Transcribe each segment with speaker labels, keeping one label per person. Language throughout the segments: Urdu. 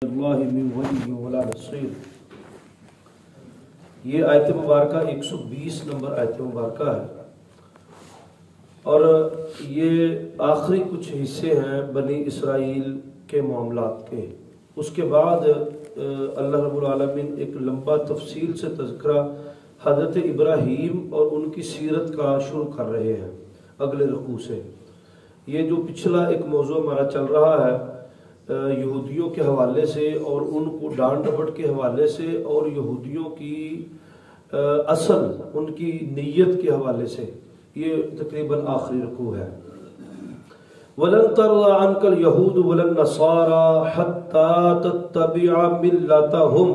Speaker 1: اللہ من ولی ولا نصیر۔ یہ آیت مبارکہ 120 نمبر آیت مبارکہ ہے، اور یہ آخری کچھ حصے ہیں بنی اسرائیل کے معاملات کے۔ اس کے بعد اللہ رب العالمین ایک لمبا تفصیل سے تذکرہ حضرت ابراہیم اور ان کی سیرت کا شروع کر رہے ہیں اگلے رکوع سے۔ یہ جو پچھلا ایک موضوع ہمارا چل رہا ہے یہودیوں کے حوالے سے اور ان کو ڈانٹ ڈپٹ کے حوالے سے، اور یہودیوں کی اصل ان کی نیت کے حوالے سے، یہ تقریباً آخری رکوع ہے۔ وَلَن تَرْضَىٰ عَنْكَ الْيَهُودُ وَلَا النَّصَارَىٰ حَتَّىٰ تَتَّبِعَ مِلَّتَهُمْ۔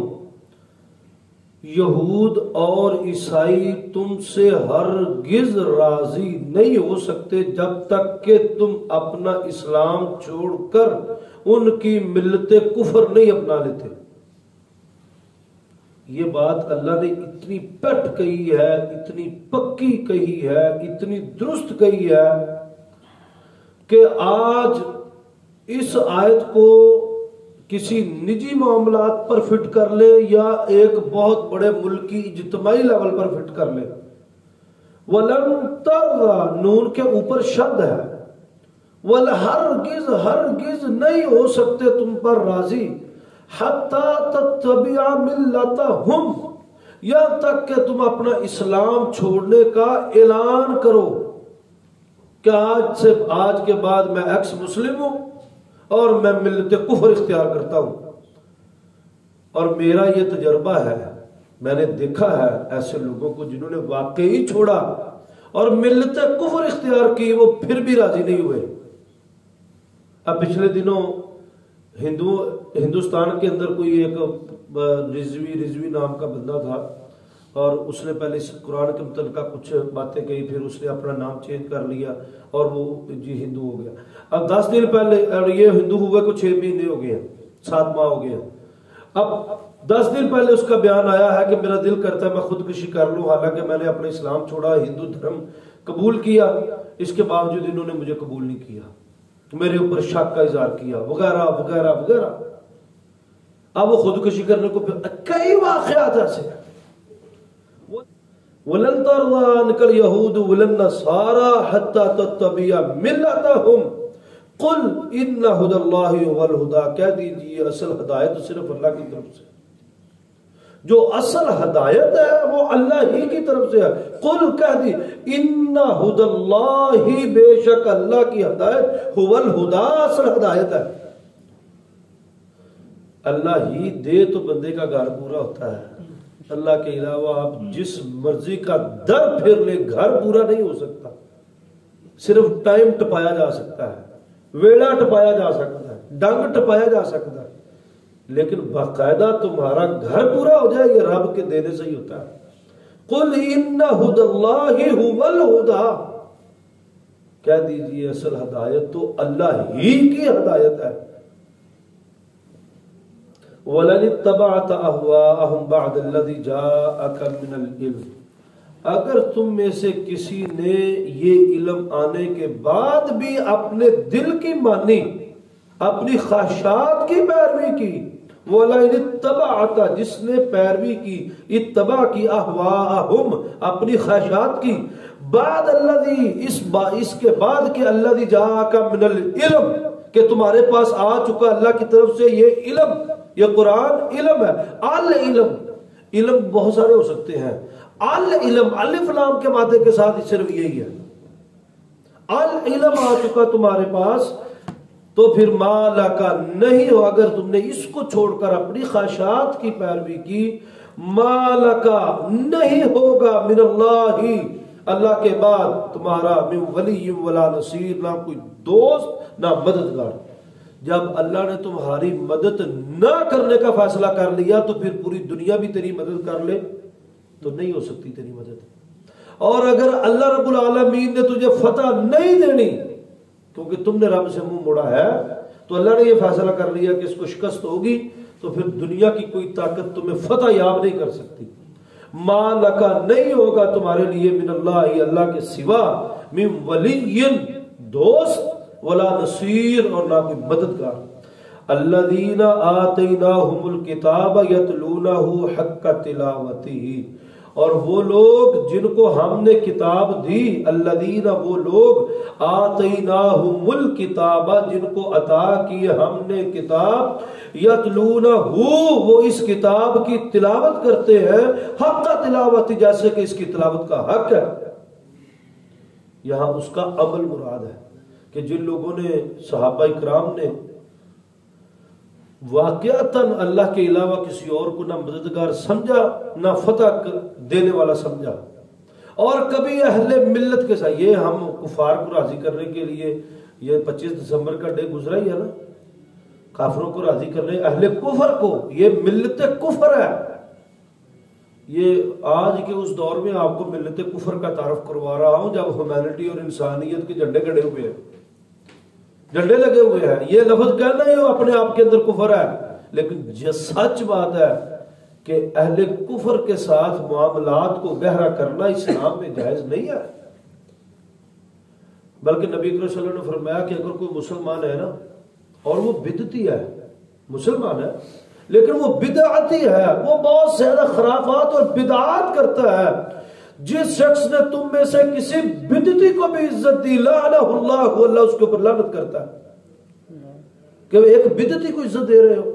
Speaker 1: یہود اور عیسائی تم سے ہرگز راضی نہیں ہو سکتے جب تک کہ تم اپنا اسلام چھوڑ کر ان کی ملت کفر نہیں اپنا لیتے۔ یہ بات اللہ نے اتنی پٹ کہی ہے، اتنی پکی کہی ہے، اتنی درست کہی ہے کہ آج اس آیت کو کسی نجی معاملات پر فٹ کر لے یا ایک بہت بڑے ملکی اجتماعی لیول پر فٹ کر لے۔ وَلَن تَرْضَىٰ نون کے اوپر شد ہے، ہرگز ہرگز نہیں ہو سکتے تم پر راضی، حَتَّىٰ تَتَّبِعَ مِلَّتَهُمْ یہاں تک کہ تم اپنا اسلام چھوڑنے کا اعلان کرو کہ آج کے بعد میں ایکس مسلم ہوں اور میں ملت کفر اختیار کرتا ہوں۔ اور میرا یہ تجربہ ہے، میں نے دیکھا ہے ایسے لوگوں کو جنہوں نے واقعی چھوڑا اور ملت کفر اختیار کی، وہ پھر بھی راضی نہیں ہوئے۔ اب پچھلے دنوں ہندوستان کے اندر کوئی ایک رضوی نام کا بندہ تھا، اور اس نے پہلے اس قرآن کے متعلقہ کچھ باتیں کہی، پھر اس نے اپنا نام چینج کر لیا اور وہ ہندو ہو گیا۔ اب 10 دن پہلے، اور یہ ہندو ہوئے کو 6 مہینے ہو گئے ہیں، 7 ماہ ہو گئے ہیں۔ اب 10 دن پہلے اس کا بیان آیا ہے کہ میرا دل کرتا ہے میں خودکشی کر لوں، حالانکہ میں نے اپنا اسلام چھوڑا، ہندو دھرم قبول کیا، اس کے باوجود انہوں نے مجھے قبول نہیں کیا، میرے اوپر شک کا اظہار کیا، وغیرہ وغیرہ وغیرہ۔ اب وہ خودکشی کرنے کو کئی واقعات ایسے ہیں۔ وَلَن تَرْضَىٰ عَنْكَ الْيَهُودُ وَلَا النَّصَارَىٰ حَتَّىٰ تَتَّبِعَ مِلَّتَهُمْ قُلْ إِنَّ هُدَى اللَّهِ هُوَ الْهُدَىٰ۔ کہہ دیجئے اصل ہدایت صرف اللہ کی طرف سے، جو اصل ہدایت ہے وہ اللہ ہی کی طرف سے ہے۔ قل کہہ دی إِنَّ هُدَى اللَّهِ، بے شک اللہ کی ہدایت، هُوَ الْهُدَىٰ، اصل ہدایت ہے۔ اللہ ہی دے تو بندے کا گھر پورا ہوتا ہے، اللہ کے علاوہ آپ جس مرضی کا در پھر لے گھر پورا نہیں ہو سکتا۔ صرف ٹائم ٹپایا جا سکتا ہے، ویڑا ٹپایا جا سکتا ہے، ڈنگ ٹپایا جا سکتا ہے، لیکن باقاعدہ تمہارا گھر پورا ہو جائے یہ رب کے دینے سے ہی ہوتا ہے۔ قل ان ھدی اللہ ھو الھدی، کہہ دیجئے اصل ہدایت تو اللہ ہی کی ہدایت ہے۔ وَلَنِ اتَّبَعْتَ أَهْوَاءَهُمْ بَعْدَ الَّذِي جَاءَكَ مِنَ الْعِلْمِ، اگر تم میں سے کسی نے یہ علم آنے کے بعد بھی اپنے دل کی مانی، اپنی خواہشات کی پیروی کی، وَلَنِ اتَّبَعْتَ، جس نے پیروی کی، اتباع کی، أَهْوَاءَهُمْ، اپنی خواہشات کی، بعد الذی، اس کے بعد کہ الذی جاءک من العلم، کہ تمہارے پاس آ چکا اللہ کی طرف سے یہ علم، یہ قرآن علم ہے۔ العلم، علم بہت سارے ہو سکتے ہیں، العلم الف لام کے مادے کے ساتھ صرف یہی ہے۔ العلم آ چکا تمہارے پاس، تو پھر مالک نہیں ہو، اگر تم نے اس کو چھوڑ کر اپنی خواہشات کی پیروی کی، مالک نہیں ہوگا من اللہ، اللہ کے بعد تمہارا من ولی ولا نصیر، نہ کوئی دوست نہ مددگار۔ جب اللہ نے تمہاری مدد نہ کرنے کا فیصلہ کر لیا تو پھر پوری دنیا بھی تیری مدد کر لے تو نہیں ہو سکتی تیری مدد۔ اور اگر اللہ رب العالمین نے تجھے فتح نہیں دینی کیونکہ تم نے رب سے منہ موڑا ہے، تو اللہ نے یہ فیصلہ کر لیا کہ اس کو شکست ہوگی، تو پھر دنیا کی کوئی طاقت تمہیں فتح یاب نہیں کر سکتی۔ مَا لَكَ، نہیں ہوگا تمہارے لیے، من اللہ، اللہ کے سوا، من ولی، دوست، ولا نصیر، اور نہ کوئی مددگار۔ الذین آتیناہم الکتاب یتلونہ حق تلاوتہ، اور وہ لوگ جن کو ہم نے کتاب دی، الذین وہ لوگ آتیناہم الکتاب جن کو عطا کی ہم نے کتاب، یتلونہ وہ اس کتاب کی تلاوت کرتے ہیں، حق تلاوت جیسے کہ اس کی تلاوت کا حق ہے۔ یہاں اس کا عمل مراد ہے کہ جن لوگوں نے صحابہ اکرام نے واقعتاً اللہ کے علاوہ کسی اور کو نہ مددگار سمجھا نہ فتح دینے والا سمجھا، اور کبھی اہل ملت کے ساتھ، یہ ہم کفار کو راضی کرنے کے لیے یہ 25 دسمبر کا ڈے گزرا ہی ہے نا، کافروں کو راضی کرنے، اہل کفر کو، یہ ملت کفر ہے۔ یہ آج کے اس دور میں آپ کو ملت کفر کا تعارف کروا رہا ہوں جب ہیومینٹی اور انسانیت کے جھنڈے گڑے ہوئے ہیں، جھنڈے لگے ہوئے ہیں۔ یہ لفظ کہنا ہی اپنے آپ کے اندر کفر ہے، لیکن یہ سچ بات ہے کہ اہل کفر کے ساتھ معاملات کو گہرا کرنا اسلام میں جائز نہیں ہے۔ بلکہ نبی کریم صلی اللہ علیہ وسلم نے فرمایا کہ اگر کوئی مسلمان ہے نا اور وہ بدعتی ہے، مسلمان ہے لیکن وہ بدعتی ہے، وہ بہت زیادہ خرافات اور بدعات کرتا ہے، جس شخص نے تم میں سے کسی بدعتی کو بھی عزت دی، لعنہ اللہ، اللہ اس کے اوپر لعنت کرتا ہے کہ ایک بدعتی کو عزت دے رہے ہو،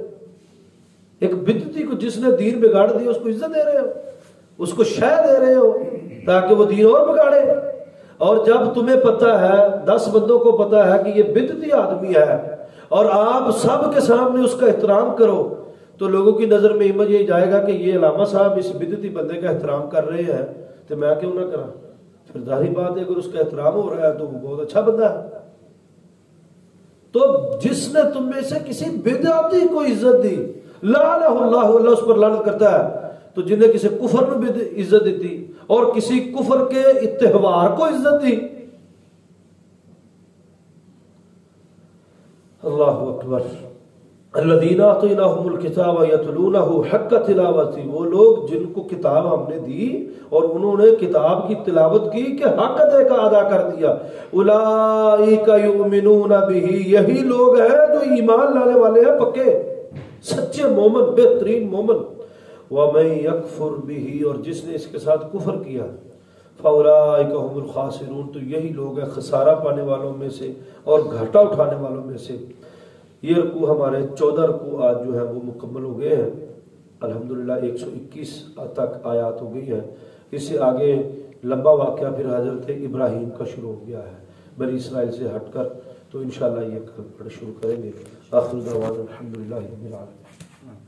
Speaker 1: ایک بدعتی کو جس نے دین بگاڑ دیا اس کو عزت دے رہے ہو، اس کو شے دے رہے ہو تاکہ وہ دین اور بگاڑے۔ اور جب تمہیں پتہ ہے، 10 بندوں کو پتہ ہے کہ یہ بدعتی آدمی ہے اور آپ سب کے سامنے اس کا احترام کرو، تو لوگوں کی نظر میں امیج یہ جائے گا کہ یہ علامہ صاحب اس بدعتی بندے کا احترام کر رہے ہیں تو میں کیوں نہ کرا۔ پھر ظاہری بات ہے اگر اس کا احترام ہو رہا ہے تو وہ بہت اچھا بندہ ہے۔ تو جس نے تم میں سے کسی بدعتی کو عزت دی، لعنہ اللہ، اللہ اس پر لعنت کرتا ہے۔ تو جنہیں کسی کفر میں عزت دیتی اور کسی کفر کے تہوار کو عزت دی، اللہ اکبر۔ الذین آتیناہم الکتاب یتلونہ حق تلاوتہ، وہ لوگ جن کو کتاب ہم نے دی اور انہوں نے کتاب کی تلاوت کی کہ حق کا ادا کر دیا، اولئک یؤمنون بہ، یہی لوگ ہیں جو ایمان لانے والے ہیں، پکے سچے مومن، بہترین مومن۔ ومن یکفر بہ، اور جس نے اس کے ساتھ کفر کیا، فاولئک هم الخاسرون، تو یہی لوگ ہیں خسارہ پانے والوں میں سے اور گھاٹا اٹھانے والوں میں سے۔ یہ رکوع ہمارے 14 رکوع آج جو ہے وہ مکمل ہو گئے ہیں، الحمدللہ 121 تک آیات ہو گئی ہیں۔ اس سے آگے لمبا واقعہ پھر حضرت ابراہیم کا شروع ہو گیا ہے، بنی اسرائیل سے ہٹ کر، تو انشاءاللہ یہ کل پڑھ شروع کریں گے۔ آخر دعوانا الحمدللہ رب العالمین۔